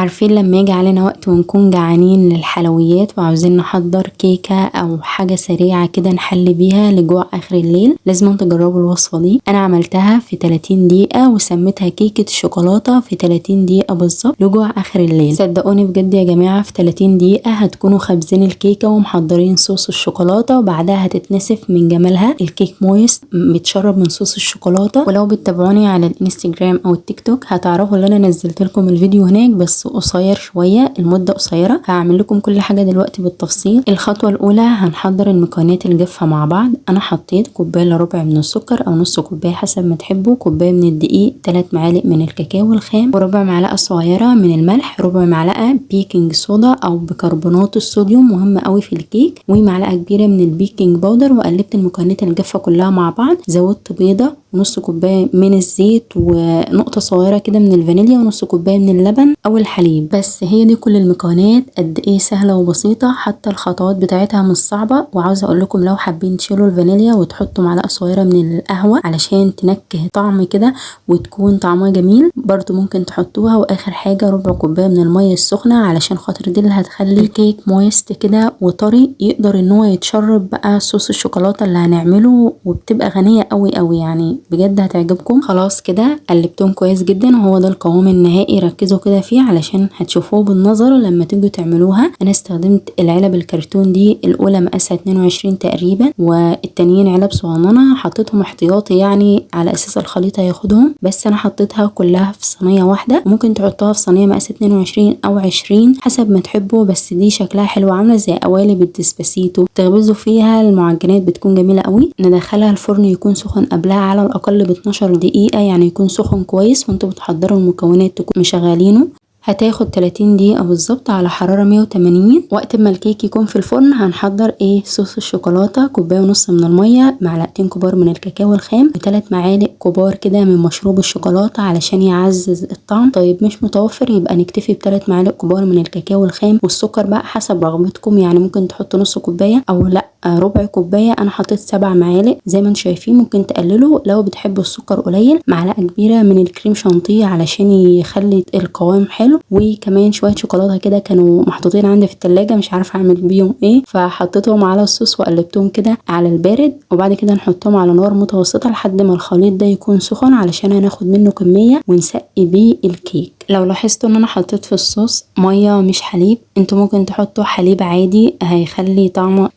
عارفين لما يجي علينا وقت ونكون جعانين للحلويات وعاوزين نحضر كيكة او حاجة سريعة كده نحل بيها لجوع اخر الليل، لازم تجربوا الوصفة دي. انا عملتها في 30 دقيقة وسميتها كيكة الشوكولاتة في 30 دقيقة بالظبط لجوع اخر الليل. صدقوني بجد يا جماعة في 30 دقيقة هتكونوا خابزين الكيكة ومحضرين صوص الشوكولاتة، وبعدها هتتنسف من جمالها. الكيك مويس بيتشرب من صوص الشوكولاتة. ولو بتتابعوني على الانستجرام او التيك توك هتعرفوا ان انا نزلت لكم الفيديو هناك بس قصير شوية، المدة قصيرة. هعمل لكم كل حاجة دلوقتي بالتفصيل. الخطوة الاولى هنحضر المكونات الجافة مع بعض. انا حطيت كوباية الا ربع من السكر او نص كوباية حسب ما تحبوا، كوباية من الدقيق، 3 معالق من الكاكاو الخام، وربع معلقة صغيرة من الملح، ربع معلقة بيكنج صودا او بيكربونات الصوديوم مهم قوي في الكيك، ومعلقة كبيرة من البيكنج باودر. وقلبت المكونات الجافة كلها مع بعض. زودت بيضة ونص كوباية من الزيت ونقطة صغيرة كده من الفانيليا ونص كوباية من اللبن او الحليب. بس هي دي كل المكونات. قد ايه سهلة وبسيطة، حتى الخطوات بتاعتها مش صعبة. وعاوزة اقول لكم لو حابين تشيلوا الفانيليا وتحطوا معلقة صغيرة من القهوة علشان تنكه طعم كده وتكون طعمها جميل، برضو ممكن تحطوها. واخر حاجة ربع كوباية من المية السخنة علشان خاطر دي اللي هتخلي الكيك مويست كده وطري، يقدر ان هو يتشرب بقى صوص الشوكولاتة اللي هنعمله، وبتبقى غنية قوي قوي يعني بجد هتعجبكم. خلاص كده قلبتهم كويس جدا وهو ده القوام النهائي. ركزوا كده فيه علشان هتشوفوه بالنظر لما تيجوا تعملوها. انا استخدمت العلب الكرتون دي، الاولى مقاسها 22 تقريبا والتانيين علب صغننه، حطيتهم احتياطي يعني على اساس الخليط هياخدهم. بس انا حطيتها كلها في صينيه واحده، ممكن تحطوها في صينيه مقاس 22 او 20 حسب ما تحبوا. بس دي شكلها حلو، عامله زي قوالب الديسباسيتو، تخبزوا فيها المعجنات بتكون جميله قوي. ندخلها الفرن يكون سخن قبلها على الاقل ب 12 دقيقه، يعني يكون سخن كويس وانتوا بتحضروا المكونات تكونوا مشغلينه. هتاخد 30 دقيقة بالظبط على حرارة 180. وقت ما الكيك يكون في الفرن هنحضر صوص الشوكولاتة. كوباية ونص من المية، معلقتين كبار من الكاكاو الخام، و3 معالق كبار كده من مشروب الشوكولاتة علشان يعزز الطعم. طيب مش متوفر يبقى نكتفي ب3 معالق كبار من الكاكاو الخام. والسكر بقى حسب رغبتكم، يعني ممكن تحطوا نص كوباية او لا ربع كوباية. انا حطيت 7 معالق زي ما انتم شايفين. ممكن تقللوا لو بتحبوا السكر قليل. معلقة كبيرة من الكريم شانتيه علشان يخلي القوام حلو، وكمان شويه شوكولاته كده كانوا محطوطين عندي في التلاجة مش عارفه اعمل بيهم فحطيتهم على الصوص وقلبتهم كده على البارد. وبعد كده نحطهم على نار متوسطه لحد ما الخليط ده يكون سخن علشان هناخد منه كميه ونسقي بيه الكيك. لو لاحظتوا ان انا حطيت في الصوص ميه مش حليب، انتوا ممكن تحطوا حليب عادي هيخلي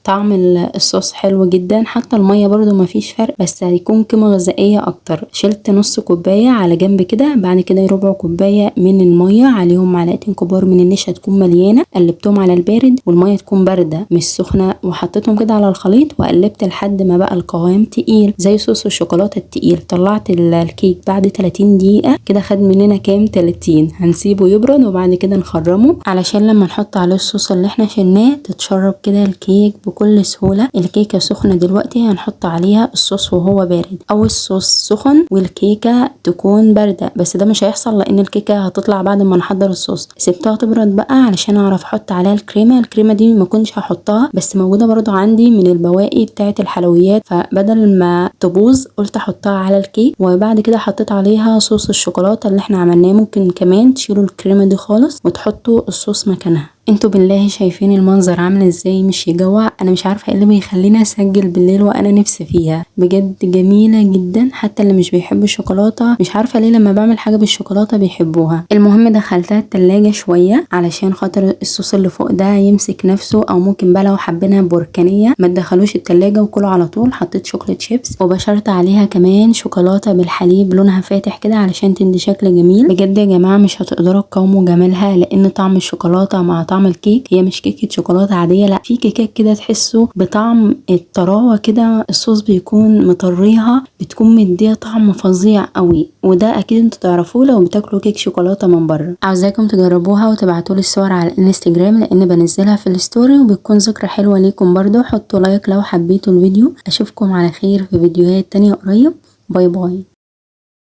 طعم الصوص حلو جدا. حتى الميه برضو مفيش فرق، بس هيكون قيمه غذائيه اكتر. شلت نص كوبايه على جنب كده، بعد كده ربع كوبايه من الميه عليهم معلقتين كبار من النشا تكون مليانه. قلبتهم على البارد والميه تكون بارده مش سخنه، وحطيتهم كده على الخليط وقلبت لحد ما بقى القوام تقيل زي صوص الشوكولاته التقيل. طلعت الكيك بعد 30 دقيقه كده. خد مننا كام 30. هنسيبه يبرد وبعد كده نخرمه علشان لما نحط عليه الصوص اللي احنا شلناه تتشرب كده الكيك بكل سهوله. الكيكه سخنه دلوقتي، هنحط عليها الصوص وهو بارد، او الصوص سخن والكيكه تكون بارده. بس ده مش هيحصل لان الكيكه هتطلع بعد ما نحضر الصوص. سبتها تبرد بقى علشان اعرف احط عليها الكريمه دي ما كنتش هحطها بس موجوده برضو عندي من البواقي بتاعه الحلويات، فبدل ما تبوظ قلت احطها على الكيك. وبعد كده حطيت عليها صوص الشوكولاته اللي احنا عملناه. ممكن كمان تشيلوا الكريمه دي خالص وتحطوا الصوص مكانها. انتوا بالله شايفين المنظر عامل ازاي؟ مش يجوع؟ انا مش عارفه ايه اللي بيخليني اسجل بالليل وانا نفسي فيها. بجد جميله جدا، حتى اللي مش بيحب الشوكولاته مش عارفه ليه لما بعمل حاجه بالشوكولاته بيحبوها. المهم دخلتها التلاجة شويه علشان خاطر الصوص اللي فوق ده يمسك نفسه، او ممكن بقى لو حابينها بركانيه ما تدخلوش التلاجة وكله على طول. حطيت شوكليت شيبس وبشرت عليها كمان شوكولاته بالحليب لونها فاتح كده علشان تدي شكل جميل. بجد يا جماعه مش هتقدروا تقاوموا جمالها، لان طعم الشوكولاته مع طعم الكيك، هي مش كيكه شوكولاته عاديه، لا في كيكات كده تحسوا بطعم الطراوه كده. الصوص بيكون مطريها، بتكون مديه طعم فظيع قوي. وده اكيد انتوا تعرفوه لو بتاكلوا كيك شوكولاته من بره. عاوزاكم تجربوها وتبعتوا لي الصور على الانستجرام لان بنزلها في الستوري وبتكون ذكرى حلوه ليكم برضو. حطوا لايك لو حبيتوا الفيديو. اشوفكم على خير في فيديوهات تانية قريب. باي باي.